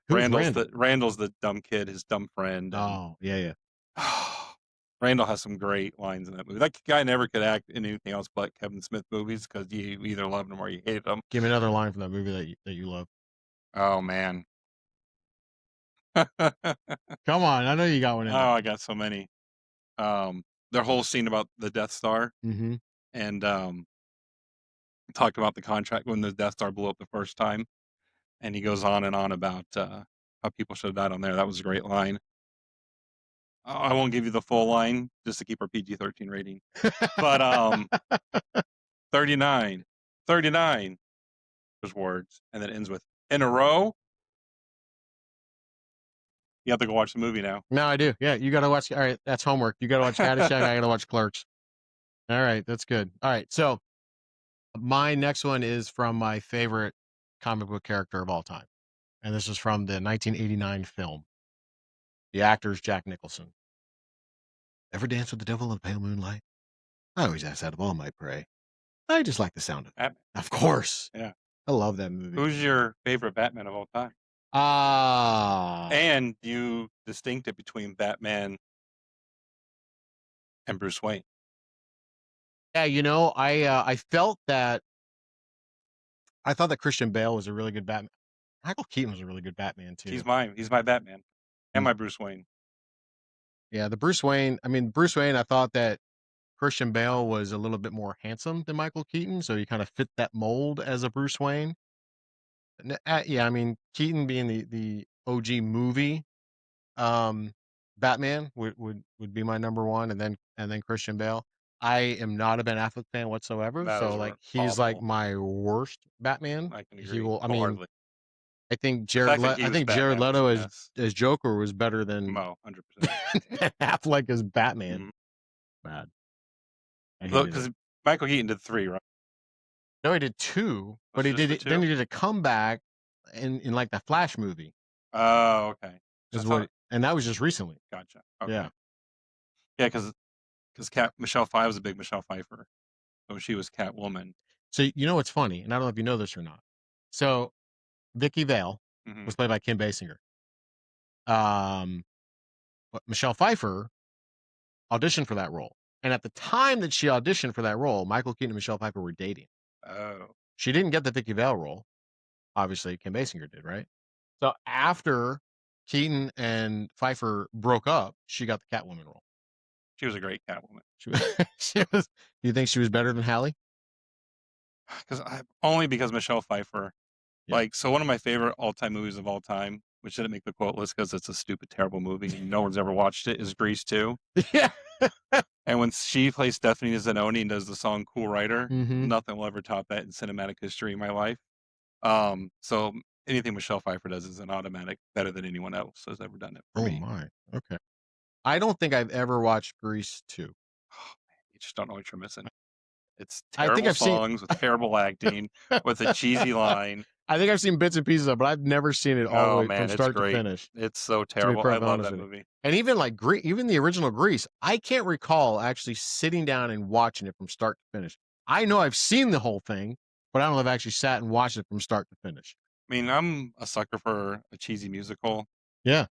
[SPEAKER 1] Who's Randall?
[SPEAKER 2] Randall's the dumb kid, his dumb friend, and
[SPEAKER 1] Oh, yeah, yeah.
[SPEAKER 2] Randall has some great lines in that movie. That guy never could act in anything else but Kevin Smith movies because you either loved him or you hated him.
[SPEAKER 1] Give me another line from that movie that you love.
[SPEAKER 2] Oh man.
[SPEAKER 1] Come on, I know you got one in there.
[SPEAKER 2] I got so many. Their whole scene about the Death Star
[SPEAKER 1] Mhm.
[SPEAKER 2] and talked about the contract when the Death Star blew up the first time, and he goes on and on about how people should have died on there. That was a great line. I won't give you the full line just to keep our PG-13 rating, but 39, 39. Those words, and then it ends with "in a row." You have to go watch the movie now.
[SPEAKER 1] No, I do. Yeah, you gotta watch. All right, that's homework. You gotta watch Caddyshack. I gotta watch Clerks. All right, that's good. All right, so my next one is from my favorite comic book character of all time, and this is from the 1989 film. The actor is Jack Nicholson. Ever dance with the devil in the pale moonlight? I always ask that of all my prey. I just like the sound of it.
[SPEAKER 2] Batman.
[SPEAKER 1] Of course,
[SPEAKER 2] Yeah.
[SPEAKER 1] I love that movie.
[SPEAKER 2] Who's your favorite Batman of all time?
[SPEAKER 1] Ah,
[SPEAKER 2] And you distinct it between Batman and Bruce Wayne.
[SPEAKER 1] yeah. I felt that I thought that Christian Bale was a really good Batman. Michael Keaton was a really good Batman
[SPEAKER 2] He's
[SPEAKER 1] too.
[SPEAKER 2] mine. He's my Batman and
[SPEAKER 1] Mm.
[SPEAKER 2] my Bruce Wayne.
[SPEAKER 1] Yeah, the Bruce Wayne. I mean, Bruce Wayne. I thought that Christian Bale was a little bit more handsome than Michael Keaton, so he kind of fit that mold as a Bruce Wayne. Yeah, I mean, Keaton being the OG movie um, Batman would be my number one, and then Christian Bale. I am not a Ben Affleck fan whatsoever,
[SPEAKER 2] No,
[SPEAKER 1] so
[SPEAKER 2] those
[SPEAKER 1] like
[SPEAKER 2] were
[SPEAKER 1] he's like
[SPEAKER 2] awful.
[SPEAKER 1] my worst Batman.
[SPEAKER 2] I can
[SPEAKER 1] He
[SPEAKER 2] agree
[SPEAKER 1] will. I mean,
[SPEAKER 2] wholeheartedly.
[SPEAKER 1] I
[SPEAKER 2] The
[SPEAKER 1] think
[SPEAKER 2] fact that
[SPEAKER 1] Jared.
[SPEAKER 2] he was
[SPEAKER 1] Jared
[SPEAKER 2] Batman was a
[SPEAKER 1] Leto
[SPEAKER 2] mess.
[SPEAKER 1] as Joker was better than
[SPEAKER 2] Mo, 100%.
[SPEAKER 1] Affleck as Batman.
[SPEAKER 2] Mm-hmm.
[SPEAKER 1] Bad. I
[SPEAKER 2] Look,
[SPEAKER 1] hated it.
[SPEAKER 2] because Michael Keaton did 3, right?
[SPEAKER 1] No, he did two,
[SPEAKER 2] Was
[SPEAKER 1] but
[SPEAKER 2] it
[SPEAKER 1] he
[SPEAKER 2] just
[SPEAKER 1] did
[SPEAKER 2] the
[SPEAKER 1] it. Then
[SPEAKER 2] 2?
[SPEAKER 1] he did a comeback in like the Flash movie
[SPEAKER 2] Oh, okay. I
[SPEAKER 1] is
[SPEAKER 2] thought,
[SPEAKER 1] what, and that was just recently.
[SPEAKER 2] gotcha.
[SPEAKER 1] Yeah.
[SPEAKER 2] Okay. Yeah, because Cat Michelle Pfeiffer was a big Michelle Pfeiffer, so she was Catwoman.
[SPEAKER 1] So you know what's funny, and I don't know if you know this or not. So Vicky Vale
[SPEAKER 2] Mm-hmm.
[SPEAKER 1] was played by Kim Basinger. Um, but Michelle Pfeiffer auditioned for that role, and at the time that she auditioned for that role, Michael Keaton and Michelle Pfeiffer were dating.
[SPEAKER 2] Oh,
[SPEAKER 1] She didn't get the Vicky Vale role. Obviously, Kim Basinger did, right? So after Keaton and Pfeiffer broke up, she got the Catwoman role.
[SPEAKER 2] she was a great Catwoman.
[SPEAKER 1] She was, she was. Do you think she was better than Hallie?
[SPEAKER 2] Only because Michelle Pfeiffer.
[SPEAKER 1] Yeah.
[SPEAKER 2] So one of my favorite all-time movies of all time, which didn't make the quote list because it's a stupid, terrible movie and no one's ever watched it, is Grease 2.
[SPEAKER 1] Yeah.
[SPEAKER 2] And when she plays Stephanie Zanoni and does the song Cool Rider,
[SPEAKER 1] Mm-hmm.
[SPEAKER 2] nothing will ever top that in cinematic history in my life. So anything Michelle Pfeiffer does is an automatic better than anyone else has ever done it for
[SPEAKER 1] Oh
[SPEAKER 2] me.
[SPEAKER 1] my. Okay. I don't think I've ever watched Grease 2.
[SPEAKER 2] Oh, man, you just don't know what you're missing. It's
[SPEAKER 1] I think
[SPEAKER 2] terrible
[SPEAKER 1] I've seen
[SPEAKER 2] songs with terrible acting, with a cheesy line.
[SPEAKER 1] I think I've seen bits and pieces of it, but I've never seen it all the
[SPEAKER 2] Oh
[SPEAKER 1] way from
[SPEAKER 2] man, it's
[SPEAKER 1] start to
[SPEAKER 2] great.
[SPEAKER 1] finish,
[SPEAKER 2] It's so
[SPEAKER 1] to be
[SPEAKER 2] terrible. I
[SPEAKER 1] perfectly
[SPEAKER 2] love
[SPEAKER 1] honest
[SPEAKER 2] that
[SPEAKER 1] with you.
[SPEAKER 2] movie.
[SPEAKER 1] And even like even the original Grease, I can't recall actually sitting down and watching it from start to finish. I know I've seen the whole thing, but I don't know if I've actually sat and watched it from start to finish.
[SPEAKER 2] I mean, I'm a sucker for a cheesy musical.
[SPEAKER 1] Yeah.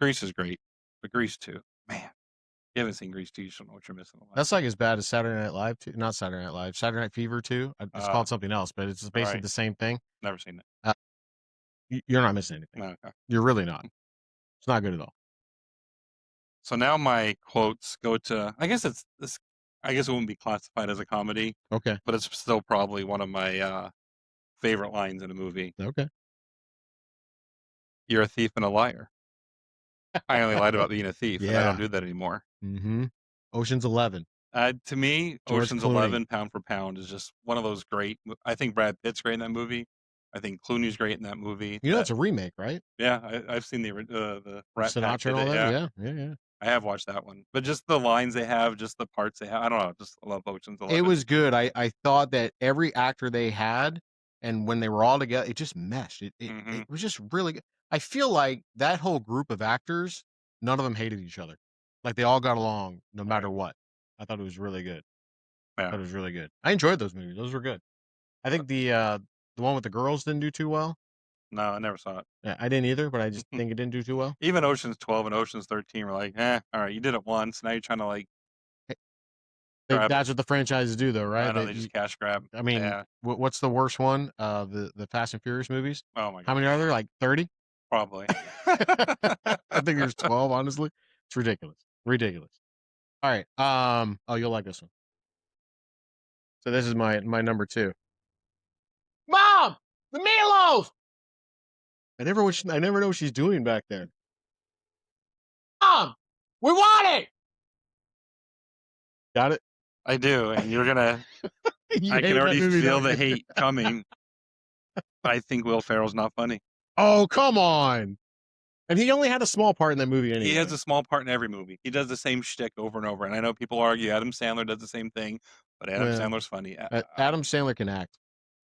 [SPEAKER 2] Grease is great, but Grease 2, man, you haven't seen Grease 2, you don't know what you're missing in life.
[SPEAKER 1] That's like as bad as Saturday Night Live too. Not Saturday Night Live, Saturday Night Fever too. It's called something else, but it's
[SPEAKER 2] all
[SPEAKER 1] basically
[SPEAKER 2] right,
[SPEAKER 1] the same thing.
[SPEAKER 2] never seen it.
[SPEAKER 1] Uh, you're not missing anything.
[SPEAKER 2] No, okay.
[SPEAKER 1] You're really not. It's not good at all.
[SPEAKER 2] So now my quotes go to. I guess it's this. I guess it wouldn't be classified as a comedy,
[SPEAKER 1] Okay.
[SPEAKER 2] but it's still probably one of my favorite lines in a movie.
[SPEAKER 1] Okay.
[SPEAKER 2] You're a thief and a liar. I only lied about being a thief, and I don't
[SPEAKER 1] Yeah.
[SPEAKER 2] do that anymore.
[SPEAKER 1] Mhm. Ocean's 11,
[SPEAKER 2] To me,
[SPEAKER 1] George
[SPEAKER 2] Ocean's
[SPEAKER 1] Clooney.
[SPEAKER 2] 11, pound for pound, is just one of those great. I think Brad Pitt's great in that movie. I think Clooney's great in that movie.
[SPEAKER 1] You know, it's a remake, right?
[SPEAKER 2] Yeah, I've seen the
[SPEAKER 1] With
[SPEAKER 2] Rat Pack
[SPEAKER 1] Sinatra and
[SPEAKER 2] did
[SPEAKER 1] all
[SPEAKER 2] it.
[SPEAKER 1] them?
[SPEAKER 2] Yeah,
[SPEAKER 1] Yeah, yeah, yeah.
[SPEAKER 2] I have watched that one. But just the lines they have, just the parts they have. I don't know. Just love Ocean's
[SPEAKER 1] It
[SPEAKER 2] 11.
[SPEAKER 1] was good. I thought that every actor they had, and when they were all together, it just meshed. It
[SPEAKER 2] Hmm.
[SPEAKER 1] was just really good. I feel like that whole group of actors, none of them hated each other. Like, they all got along no matter
[SPEAKER 2] Right.
[SPEAKER 1] what. I thought it was really good.
[SPEAKER 2] Yeah.
[SPEAKER 1] Thought it was really good. I enjoyed those movies. Those were good. I think the one with the girls didn't do too well.
[SPEAKER 2] No, I never saw
[SPEAKER 1] Yeah, I didn't either, but I just
[SPEAKER 2] it.
[SPEAKER 1] think it didn't do too well.
[SPEAKER 2] Even Ocean's 12 and Ocean's 13 were like, all right, you did it once. Now you're trying to like grab it.
[SPEAKER 1] That's what the franchises do, though,
[SPEAKER 2] I
[SPEAKER 1] right?
[SPEAKER 2] know they just cash grab.
[SPEAKER 1] I mean,
[SPEAKER 2] Yeah.
[SPEAKER 1] what's the worst one? The Fast and Furious movies.
[SPEAKER 2] Oh my
[SPEAKER 1] How many
[SPEAKER 2] gosh.
[SPEAKER 1] are there? Like 30?
[SPEAKER 2] Probably.
[SPEAKER 1] I think there's 12. Honestly, it's ridiculous. Ridiculous. All right. Oh, you'll like this one. So this is my number two. Mom, the meatloaf. I never know what she's doing back there. Mom, we want it. Got it.
[SPEAKER 2] I do, and you're gonna.
[SPEAKER 1] You
[SPEAKER 2] I can
[SPEAKER 1] hate that
[SPEAKER 2] already
[SPEAKER 1] movie,
[SPEAKER 2] feel
[SPEAKER 1] don't
[SPEAKER 2] the
[SPEAKER 1] you?
[SPEAKER 2] hate coming. I think Will Ferrell's not funny.
[SPEAKER 1] Oh, come on. And he only had a small part in that movie
[SPEAKER 2] He has
[SPEAKER 1] anyway.
[SPEAKER 2] a small part in every movie. He does the same shtick over and over. And I know people argue Adam Sandler does the same thing, but Adam
[SPEAKER 1] Well,
[SPEAKER 2] Sandler's funny.
[SPEAKER 1] Adam Sandler can act.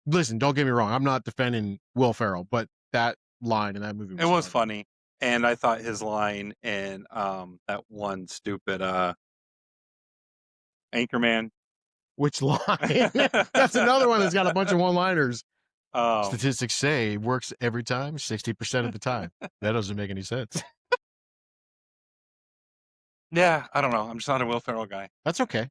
[SPEAKER 1] Listen, don't get me wrong. I'm not defending Will Ferrell, but that line in that movie
[SPEAKER 2] It
[SPEAKER 1] was
[SPEAKER 2] was
[SPEAKER 1] funny.
[SPEAKER 2] funny, and I thought his line in that one stupid Anchorman.
[SPEAKER 1] Which line? That's another one that's got a bunch of one-liners.
[SPEAKER 2] um,
[SPEAKER 1] Statistics say it works every time, 60% of the time. That doesn't make any sense.
[SPEAKER 2] yeah, I don't know. I'm just not a Will Ferrell guy,
[SPEAKER 1] That's okay.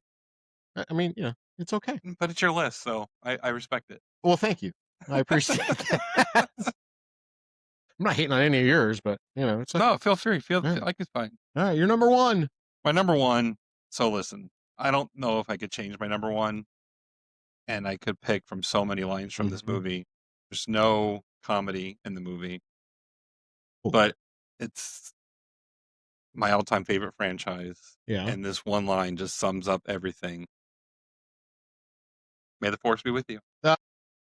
[SPEAKER 1] I mean, it's okay.
[SPEAKER 2] but it's your list, so I respect it.
[SPEAKER 1] Well, thank you. I appreciate that. I'm not hating on any of yours, but it's
[SPEAKER 2] No,
[SPEAKER 1] okay.
[SPEAKER 2] feel free.
[SPEAKER 1] Yeah.
[SPEAKER 2] Feel like it's fine.
[SPEAKER 1] All right, you're number one.
[SPEAKER 2] My number one. So listen, I don't know if I could change my number one, and I could pick from so many lines from this
[SPEAKER 1] Mhm.
[SPEAKER 2] movie. There's no comedy in the movie,
[SPEAKER 1] Cool.
[SPEAKER 2] but it's my all-time favorite franchise,
[SPEAKER 1] Yeah.
[SPEAKER 2] and this one line just sums up everything. May the force be with you.
[SPEAKER 1] Uh,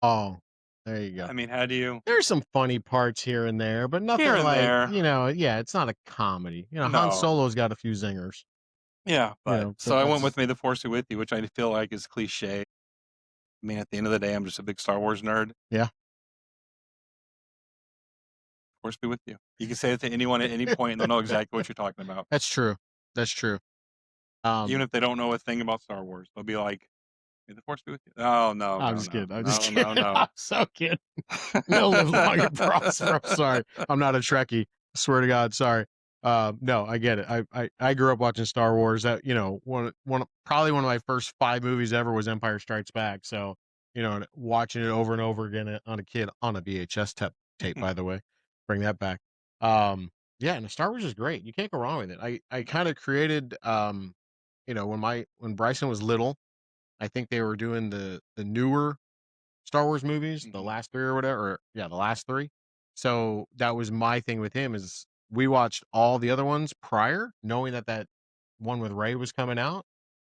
[SPEAKER 1] oh, there you go.
[SPEAKER 2] I mean, how do you
[SPEAKER 1] There's some funny parts here and there, but
[SPEAKER 2] here
[SPEAKER 1] nothing
[SPEAKER 2] and
[SPEAKER 1] like,
[SPEAKER 2] there?
[SPEAKER 1] yeah, it's not a comedy. Han
[SPEAKER 2] No.
[SPEAKER 1] Solo's got a few zingers,
[SPEAKER 2] Yeah, but so
[SPEAKER 1] but
[SPEAKER 2] I went
[SPEAKER 1] that's
[SPEAKER 2] with May the Force be with you, which I feel like is cliche. I mean, at the end of the day, I'm just a big Star Wars nerd.
[SPEAKER 1] yeah.
[SPEAKER 2] Force be with you. You can say it to anyone at any point, and they'll know exactly what you're talking about.
[SPEAKER 1] That's true. That's true.
[SPEAKER 2] Even
[SPEAKER 1] Um,
[SPEAKER 2] if they don't know a thing about Star Wars, they'll be like, "May the Force be with you." Oh no,
[SPEAKER 1] I'm
[SPEAKER 2] no,
[SPEAKER 1] just
[SPEAKER 2] no,
[SPEAKER 1] kidding. I'm just
[SPEAKER 2] no, no,
[SPEAKER 1] kidding.
[SPEAKER 2] no.
[SPEAKER 1] I'm so kidding. They'll live long and prosper. I'm sorry. I'm not a Trekkie. Swear to God. Sorry. No, I get it. I grew up watching Star Wars. That probably one of my first 5 movies ever was Empire Strikes Back. So and watching it over and over again on a kid on a VHS tape. By the way, bring that back. Yeah, and Star Wars is great. You can't go wrong with it. I kind of created when Bryson was little. I think they were doing the newer Star Wars movies, the
[SPEAKER 2] Mhm.
[SPEAKER 1] last 3 or whatever, or yeah, the last 3. So, that was my thing with him is we watched all the other ones prior, knowing that one with Rey was coming out,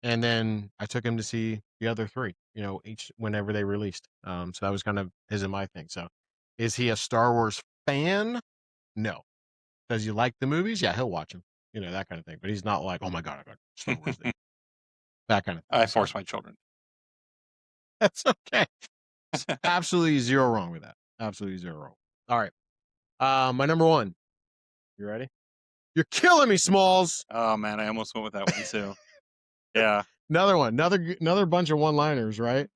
[SPEAKER 1] and then I took him to see the other 3, each whenever they released. So that was kind of his and my thing. So, is he a Star Wars fan? No. Does he like the movies? Yeah, he'll watch them, that kind of thing, but he's not like, "Oh my god, I got Star Wars this," that kind of thing,
[SPEAKER 2] I
[SPEAKER 1] so
[SPEAKER 2] force my children.
[SPEAKER 1] that's okay. Absolutely 0 wrong with that. Absolutely 0 wrong. All right. My number 1. You ready? You're killing me, Smalls.
[SPEAKER 2] Oh man, I almost went with that one too. Yeah.
[SPEAKER 1] Another one. Another bunch of one-liners, right?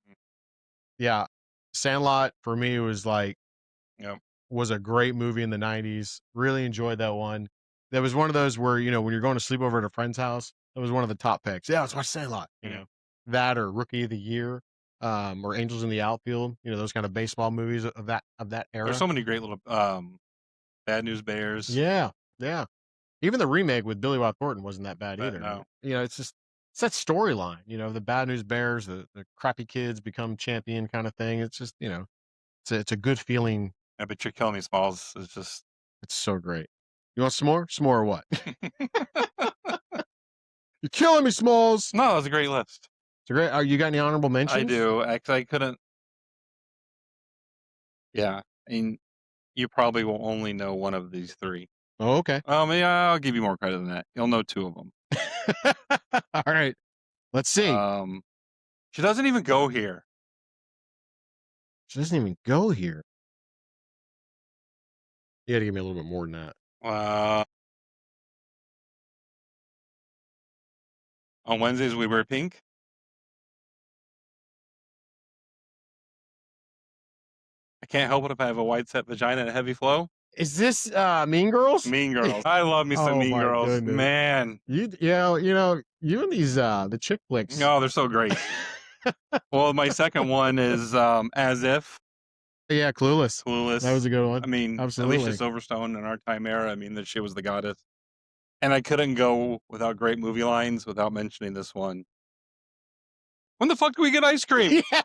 [SPEAKER 1] Yeah. Sandlot for me
[SPEAKER 2] Yep.
[SPEAKER 1] was a great movie in the 90s. Really enjoyed that one. That was one of those where, when you're going to sleep over at a friend's house, that was one of the top picks. Yeah, let's watch Sandlot.
[SPEAKER 2] Mhm.
[SPEAKER 1] That or Rookie of the Year, or Angels in the Outfield, those kind of baseball movies of that
[SPEAKER 2] There's
[SPEAKER 1] era.
[SPEAKER 2] so many great little Bad News Bears.
[SPEAKER 1] Yeah. Yeah. Even the remake with Billy Bob Thornton wasn't that bad
[SPEAKER 2] But
[SPEAKER 1] either.
[SPEAKER 2] no.
[SPEAKER 1] It's just it's that storyline, the Bad News Bears, the crappy kids become champion kind of thing. It's just, it's a good feeling.
[SPEAKER 2] I bet you're killing me, Smalls. It's just
[SPEAKER 1] It's so great. You want some more? Some more or what? You're killing me, Smalls.
[SPEAKER 2] No, it was a great list.
[SPEAKER 1] It's a great. You got any honorable
[SPEAKER 2] I
[SPEAKER 1] mentions?
[SPEAKER 2] do. Actually, I couldn't. Yeah, I mean, you probably will only know one of these three.
[SPEAKER 1] Oh, okay.
[SPEAKER 2] Yeah, I'll give you more credit than that. You'll know two of them.
[SPEAKER 1] All right. Let's see.
[SPEAKER 2] She doesn't even go here.
[SPEAKER 1] She doesn't even go here. You got to give me a little bit more than that.
[SPEAKER 2] Uh, on Wednesdays we wear pink. I can't help it if I have a wide set vagina and a heavy flow.
[SPEAKER 1] Is this Mean Girls?
[SPEAKER 2] Mean Girls. I love me some
[SPEAKER 1] Oh
[SPEAKER 2] Mean
[SPEAKER 1] my
[SPEAKER 2] Girls.
[SPEAKER 1] goodness.
[SPEAKER 2] Man.
[SPEAKER 1] You and these the chick flicks.
[SPEAKER 2] Oh, they're so great. Well, my second one is As If.
[SPEAKER 1] Yeah, Clueless.
[SPEAKER 2] Clueless.
[SPEAKER 1] That was a good one.
[SPEAKER 2] I mean, Alicia
[SPEAKER 1] Absolutely.
[SPEAKER 2] Silverstone in our time era. I mean, that she was the goddess. And I couldn't go without great movie lines without mentioning this one. When the fuck do we get ice cream?
[SPEAKER 1] Yeah.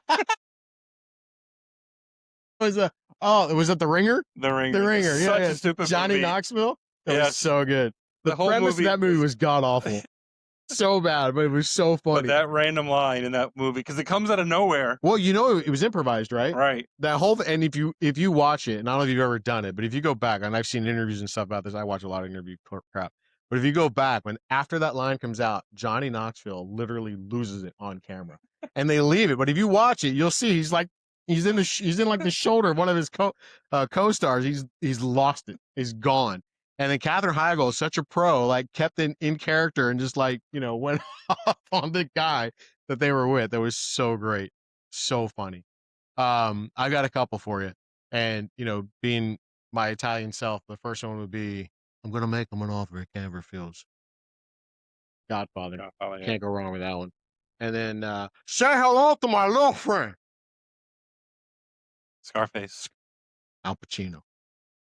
[SPEAKER 1] Was was that The Ringer?
[SPEAKER 2] The Ringer.
[SPEAKER 1] The Ringer.
[SPEAKER 2] Such
[SPEAKER 1] Yeah,
[SPEAKER 2] a stupid
[SPEAKER 1] Johnny
[SPEAKER 2] movie.
[SPEAKER 1] Knoxville. That was
[SPEAKER 2] Yes.
[SPEAKER 1] so good. The
[SPEAKER 2] whole
[SPEAKER 1] premise of
[SPEAKER 2] movie
[SPEAKER 1] that movie was god awful. So bad, but it was so
[SPEAKER 2] But
[SPEAKER 1] funny.
[SPEAKER 2] that random line in that movie, because it comes out of nowhere.
[SPEAKER 1] Well, it was improvised, right?
[SPEAKER 2] Right.
[SPEAKER 1] That whole and if you watch it, and I don't know if you've ever done it, but if you go back, and I've seen interviews and stuff about this, I watch a lot of interview crap. But if you go back, when after that line comes out, Johnny Knoxville literally loses it on camera, and they leave it. But if you watch it, you'll see he's in like the shoulder of one of his co-stars. He's lost it. He's gone. And then Katherine Heigl is such a pro, like kept in character and just like went off on the guy that they were with. That was so great, so funny. I got a couple for you, and being my Italian self, the first one would be, "I'm gonna make him an offer he can't refuse." Godfather,
[SPEAKER 2] Godfather, yeah.
[SPEAKER 1] can't go wrong with that one. And then say hello to my little friend,
[SPEAKER 2] Scarface.
[SPEAKER 1] Al Pacino.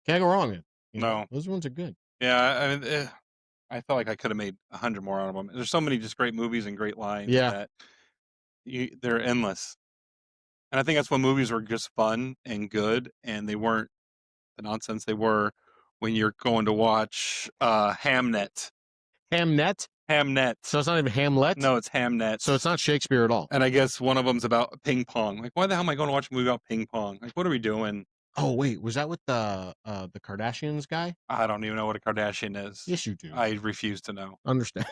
[SPEAKER 1] Can't go wrong with it.
[SPEAKER 2] No.
[SPEAKER 1] Those ones are good.
[SPEAKER 2] Yeah, I mean, I felt like I could have made 100 more out of them. There's so many just great movies and great lines
[SPEAKER 1] Yeah.
[SPEAKER 2] that they're endless. And I think that's when movies were just fun and good, and they weren't the nonsense they were when you're going to watch Hamnet.
[SPEAKER 1] Hamnet?
[SPEAKER 2] Hamnet.
[SPEAKER 1] So it's not even Hamlet?
[SPEAKER 2] No, it's Hamnet.
[SPEAKER 1] So it's not Shakespeare at all.
[SPEAKER 2] And I guess one of them's about ping pong. Like, why the hell am I going to watch a movie about ping pong? Like, what are we doing?
[SPEAKER 1] Oh wait, was that with the Kardashians guy?
[SPEAKER 2] I don't even know what a Kardashian is.
[SPEAKER 1] Yes, you do.
[SPEAKER 2] I refuse to know.
[SPEAKER 1] Understand.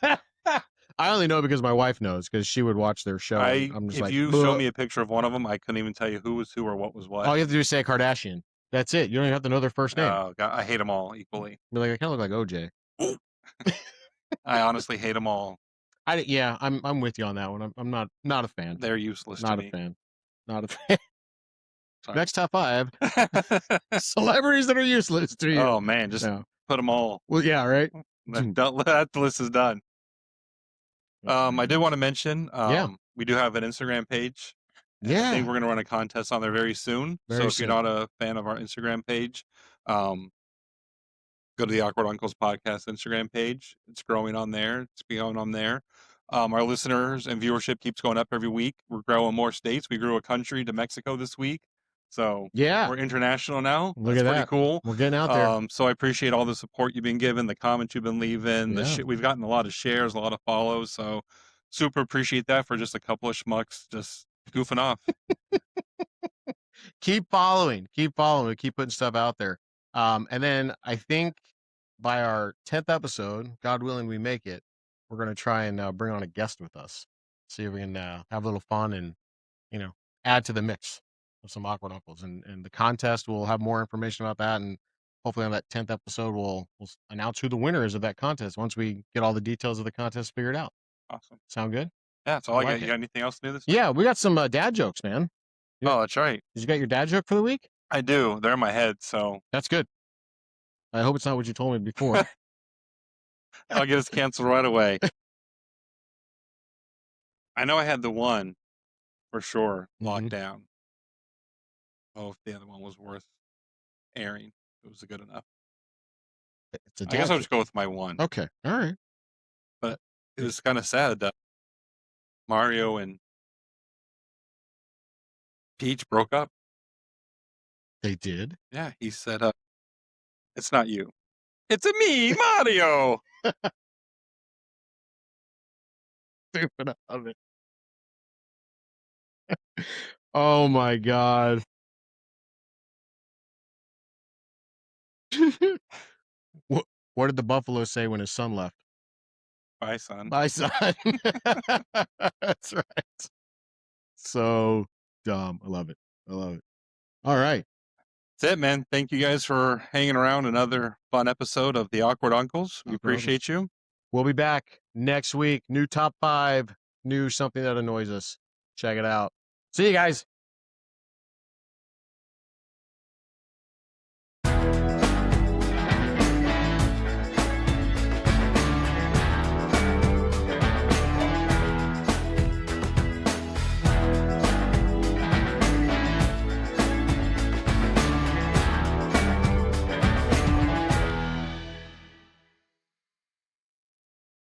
[SPEAKER 1] I only know because my wife knows, because she would watch their show. I'm just
[SPEAKER 2] if
[SPEAKER 1] like,
[SPEAKER 2] you
[SPEAKER 1] "Bleh."
[SPEAKER 2] show me a picture of one of them, I couldn't even tell you who was who or what was what.
[SPEAKER 1] All you have to do is say a Kardashian. That's it. You don't even have to know their first name.
[SPEAKER 2] Oh God, I hate them all equally.
[SPEAKER 1] Be like, I kind of look like OJ.
[SPEAKER 2] I honestly hate them all.
[SPEAKER 1] I'm with you on that one. I'm not a fan.
[SPEAKER 2] They're useless
[SPEAKER 1] Not
[SPEAKER 2] to
[SPEAKER 1] a
[SPEAKER 2] me.
[SPEAKER 1] fan. Not a fan.
[SPEAKER 2] Sorry.
[SPEAKER 1] Next top 5. Celebrities that are useless to you.
[SPEAKER 2] Oh man, just put them all.
[SPEAKER 1] Well, yeah, right.
[SPEAKER 2] That list is done. I did want to mention, we do have an Instagram page.
[SPEAKER 1] Yeah.
[SPEAKER 2] I think we're going to run a contest on there very soon. So if you're not a fan of our Instagram page, go to the Awkward Uncles Podcast Instagram page. It's growing on there. It's going on there. Our listeners and viewership keeps going up every week. We're growing more states. We grew a country to Mexico this week. So we're international now.
[SPEAKER 1] Look
[SPEAKER 2] That's
[SPEAKER 1] at
[SPEAKER 2] pretty
[SPEAKER 1] that.
[SPEAKER 2] cool.
[SPEAKER 1] We're getting out there.
[SPEAKER 2] So I appreciate all the support you've been giving, the comments you've been leaving. We've gotten a lot of shares, a lot of follows. So super appreciate that for just a couple of schmucks just goofing off.
[SPEAKER 1] Keep following. Keep putting stuff out there. And then I think by our 10th episode, God willing, we make it, we're going to try and bring on a guest with us. See if we can have a little fun and, add to the mix of some Awkward Uncles. And the contest, we'll have more information about that. And hopefully on that 10th episode, we'll announce who the winner is of that contest once we get all the details of the contest figured out.
[SPEAKER 2] Awesome.
[SPEAKER 1] Sound good?
[SPEAKER 2] Yeah, that's all I got. You got anything else to do this week?
[SPEAKER 1] Yeah, we got some dad jokes, man.
[SPEAKER 2] Oh, that's right.
[SPEAKER 1] Did you got your dad joke for the week?
[SPEAKER 2] I do. They're in my head, so.
[SPEAKER 1] That's good. I hope it's not what you told me before.
[SPEAKER 2] I'll get us canceled right away. I know I had the one for sure locked down. Oh, if the other one was worth airing, it was good enough. I guess I'll just go with my one.
[SPEAKER 1] Okay. All right.
[SPEAKER 2] But it was kind of sad that Mario and Peach broke up.
[SPEAKER 1] They did?
[SPEAKER 2] Yeah, he said, It's not you. It's a me, Mario.
[SPEAKER 1] Stupid of it. Oh my god. what what did the buffalo say when his son left?
[SPEAKER 2] Bye, son.
[SPEAKER 1] My son. That's right. So dumb. I love it. I love it. All right.
[SPEAKER 2] That's it, man. Thank you guys for hanging around. Another fun episode of the Awkward Uncles. We
[SPEAKER 1] Awkward Uncles.
[SPEAKER 2] appreciate you.
[SPEAKER 1] We'll be back next week. New top 5, new something that annoys us. Check it out. See you guys.